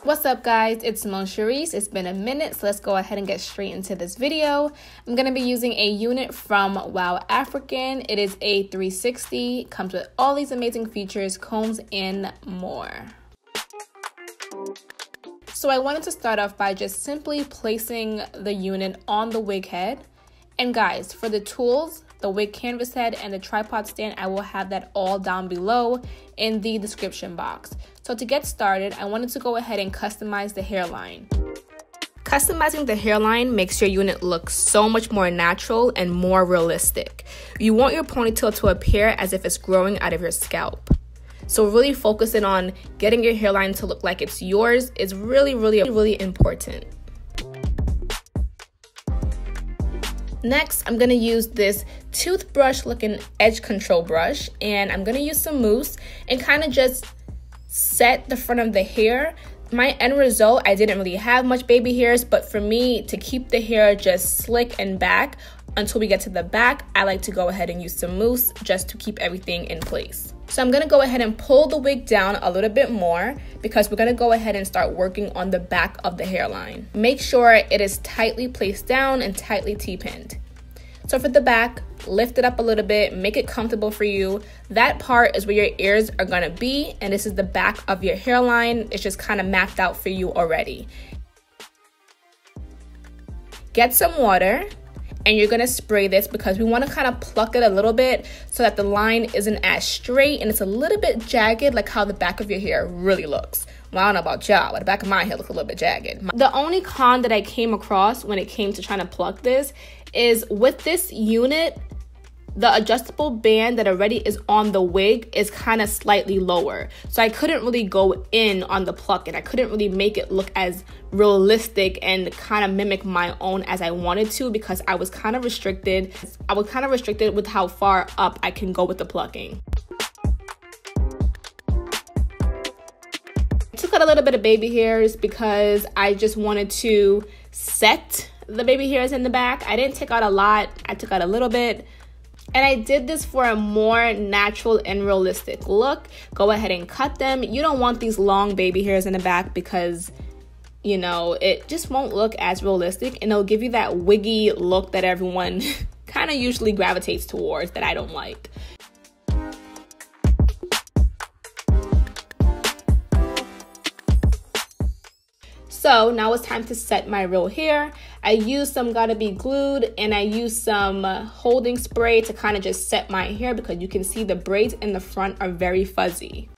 What's up guys, it's Cherise. It's been a minute, so let's go ahead and get straight into this video. I'm going to be using a unit from WowAfrican. It is a 360, comes with all these amazing features, combs, and more. So I wanted to start off by just simply placing the unit on the wig head. And guys, for the tools, the wig canvas head, and the tripod stand, I will have that all down below in the description box. So to get started, I wanted to go ahead and customize the hairline. Customizing the hairline makes your unit look so much more natural and more realistic. You want your ponytail to appear as if it's growing out of your scalp. So really focusing on getting your hairline to look like it's yours is really important. Next, I'm gonna use this toothbrush looking edge control brush, and I'm gonna use some mousse and kind of just set the front of the hair. My end result, I didn't really have much baby hairs, but for me to keep the hair just slick and back until we get to the back, I like to go ahead and use some mousse just to keep everything in place. So I'm gonna go ahead and pull the wig down a little bit more because we're gonna go ahead and start working on the back of the hairline. Make sure it is tightly placed down and tightly T-pinned. So for the back, lift it up a little bit, make it comfortable for you. That part is where your ears are gonna be, and this is the back of your hairline. It's just kind of mapped out for you already. Get some water, and you're gonna spray this because we wanna kind of pluck it a little bit so that the line isn't as straight and it's a little bit jagged, like how the back of your hair really looks. Well, I don't know about y'all, but the back of my hair looks a little bit jagged. The only con that I came across when it came to trying to pluck this is with this unit, the adjustable band that already is on the wig is kind of slightly lower. So I couldn't really go in on the pluck, and I couldn't really make it look as realistic and kind of mimic my own as I wanted to because I was kind of restricted. With how far up I can go with the plucking. I took out a little bit of baby hairs because I just wanted to set the baby hairs in the back. I didn't take out a lot, I took out a little bit. And I did this for a more natural and realistic look. Go ahead and cut them. You don't want these long baby hairs in the back because, you know, it just won't look as realistic, and it'll give you that wiggy look that everyone kind of usually gravitates towards that I don't like. So now it's time to set my real hair. I used some Gotta Be Glued, and I used some holding spray to kind of just set my hair because you can see the braids in the front are very fuzzy.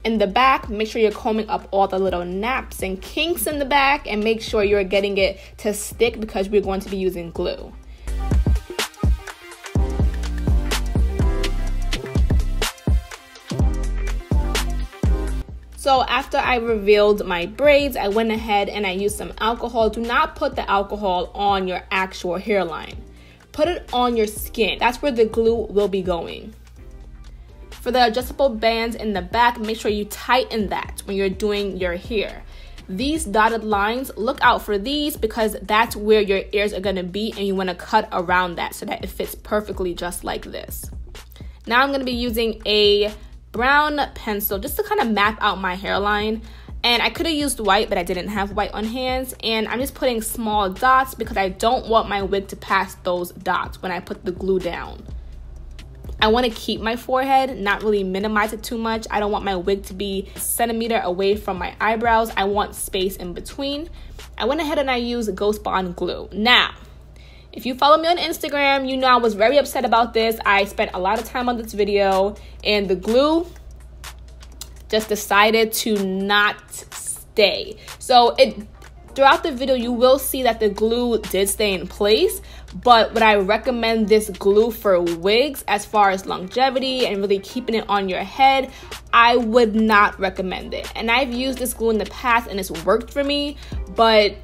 In the back, make sure you're combing up all the little naps and kinks in the back, and make sure you're getting it to stick because we're going to be using glue. So after I revealed my braids, I went ahead and I used some alcohol. Do not put the alcohol on your actual hairline. Put it on your skin. That's where the glue will be going. For the adjustable bands in the back, make sure you tighten that when you're doing your hair. These dotted lines, look out for these because that's where your ears are gonna be, and you wanna cut around that so that it fits perfectly just like this. Now I'm gonna be using a brown pencil just to kind of map out my hairline, and I could have used white, but I didn't have white on hands, and I'm just putting small dots because I don't want my wig to pass those dots when I put the glue down. I want to keep my forehead, not really minimize it too much. I don't want my wig to be a centimeter away from my eyebrows. I want space in between. I went ahead and I used Ghost Bond glue. Now, if you follow me on Instagram, you know I was very upset about this. I spent a lot of time on this video, and the glue just decided to not stay. So throughout the video, you will see that the glue did stay in place, but would I recommend this glue for wigs as far as longevity and really keeping it on your head? I would not recommend it. And I've used this glue in the past and it's worked for me, but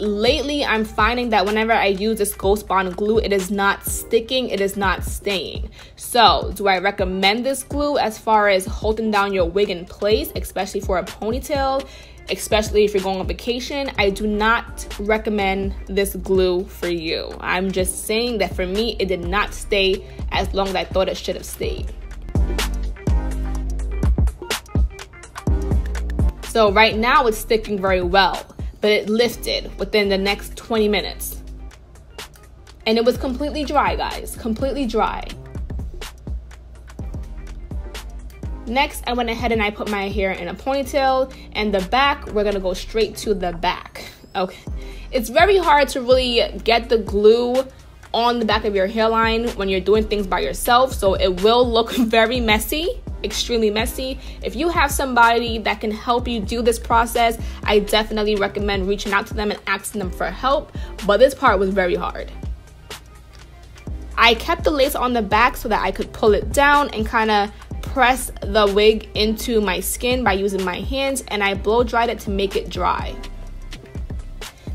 lately I'm finding that whenever I use this Ghost Bond glue, it is not sticking, it is not staying. So do I recommend this glue as far as holding down your wig in place, especially for a ponytail, especially if you're going on vacation? I do not recommend this glue for you. I'm just saying that for me, it did not stay as long as I thought it should have stayed. So right now it's sticking very well, but it lifted within the next 20 minutes. And it was completely dry, guys, completely dry. Next, I went ahead and I put my hair in a ponytail, and the back, we're gonna go straight to the back. Okay, it's very hard to really get the glue on the back of your hairline when you're doing things by yourself, so it will look very messy, extremely messy. If you have somebody that can help you do this process, I definitely recommend reaching out to them and asking them for help, but this part was very hard. I kept the lace on the back so that I could pull it down and kind of press the wig into my skin by using my hands, and I blow dried it to make it dry.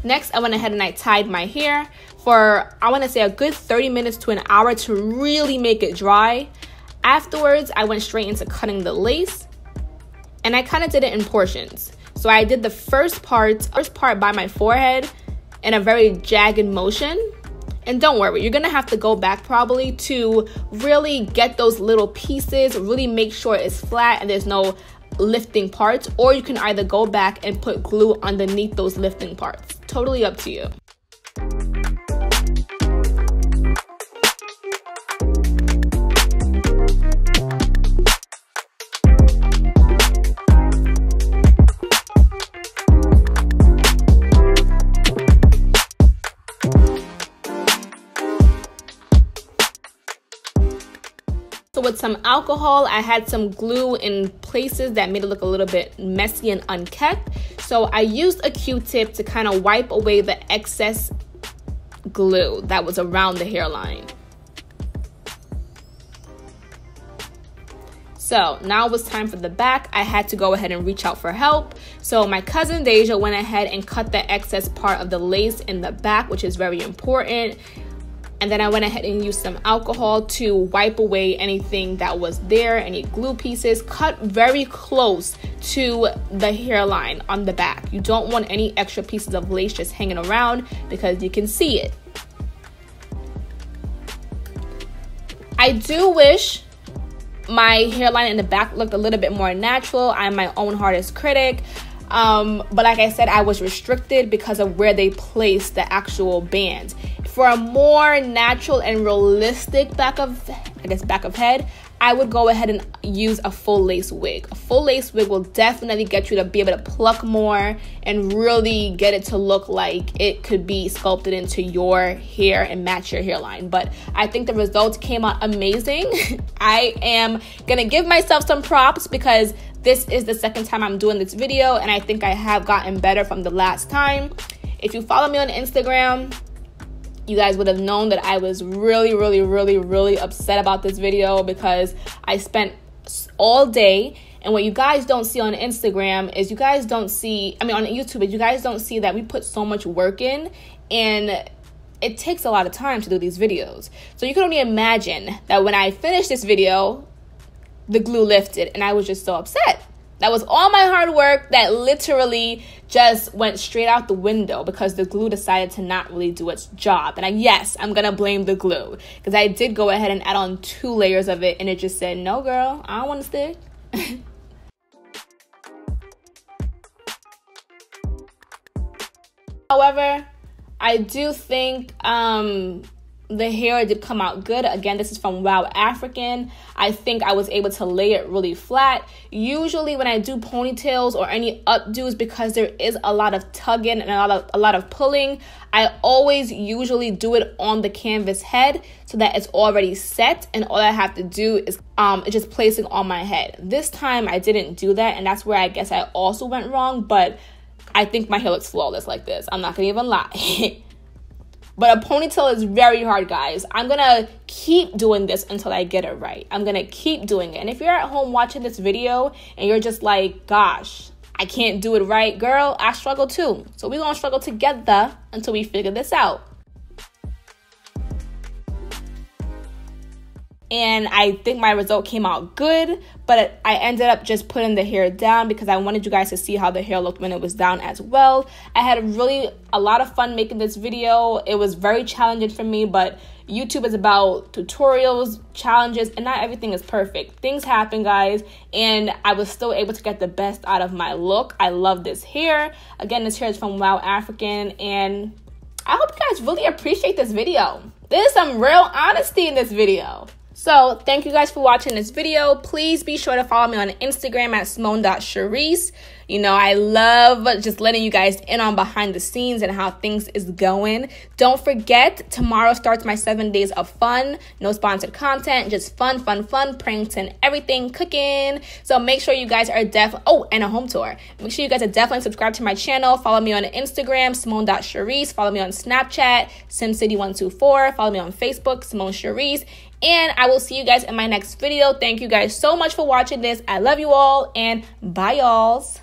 Next, I went ahead and I tied my hair for, I want to say, a good 30 minutes to an hour to really make it dry. Afterwards, I went straight into cutting the lace, and I kind of did it in portions. So I did the first part by my forehead in a very jagged motion. And don't worry, you're gonna have to go back probably to really get those little pieces, really make sure it's flat and there's no lifting parts, or you can either go back and put glue underneath those lifting parts. Totally up to you. So with some alcohol, I had some glue in places that made it look a little bit messy and unkept. So I used a Q-tip to kind of wipe away the excess glue that was around the hairline. So now it was time for the back. I had to go ahead and reach out for help. So my cousin Deja went ahead and cut the excess part of the lace in the back, which is very important. And then I went ahead and used some alcohol to wipe away anything that was there, any glue pieces. Cut very close to the hairline on the back. You don't want any extra pieces of lace just hanging around because you can see it. I do wish my hairline in the back looked a little bit more natural. I'm my own hardest critic. But like I said, I was restricted because of where they placed the actual bands. For a more natural and realistic back of head, I would go ahead and use a full lace wig. A full lace wig will definitely get you to be able to pluck more and really get it to look like it could be sculpted into your hair and match your hairline. But I think the results came out amazing. I am gonna give myself some props because this is the second time I'm doing this video, and I think I have gotten better from the last time. If you follow me on Instagram, you guys would have known that I was really upset about this video because I spent all day, and what you guys don't see on Instagram is on YouTube, is you guys don't see that we put so much work in, and it takes a lot of time to do these videos. So you can only imagine that when I finished this video, the glue lifted, and I was just so upset. That was all my hard work that literally just went straight out the window because the glue decided to not really do its job. And yes, I'm gonna blame the glue because I did go ahead and add on 2 layers of it, and it just said, no girl, I don't want to stick. However, I do think the hair did come out good. Again, this is from WowAfrican. I think I was able to lay it really flat. Usually when I do ponytails or any updos, because there is a lot of tugging and a lot of pulling, I always usually do it on the canvas head so that it's already set, and all I have to do is just place it on my head. This time I didn't do that, and that's where I guess I also went wrong, but I think my hair looks flawless like this. I'm not gonna even lie. But a ponytail is very hard, guys. I'm gonna keep doing this until I get it right. I'm gonna keep doing it. And if you're at home watching this video and you're just like, gosh, I can't do it right, girl, I struggle too. So we're gonna struggle together until we figure this out. And I think my result came out good, but I ended up just putting the hair down because I wanted you guys to see how the hair looked when it was down as well. I had a lot of fun making this video. It was very challenging for me, but YouTube is about tutorials, challenges, and not everything is perfect. Things happen, guys, and I was still able to get the best out of my look. I love this hair. Again, this hair is from WowAfrican, and I hope you guys really appreciate this video. There's some real honesty in this video. So thank you guys for watching this video. Please be sure to follow me on Instagram at simone.charisse. You know, I love just letting you guys in on behind the scenes and how things is going. Don't forget, tomorrow starts my 7 days of fun. No sponsored content, just fun, pranks and everything, cooking. So make sure you guys are and a home tour. Make sure you guys are definitely subscribed to my channel. Follow me on Instagram, simone.charisse. Follow me on Snapchat, simcity124. Follow me on Facebook, Simone Charisse. And I will see you guys in my next video. Thank you guys so much for watching this. I love you all, and bye, y'alls.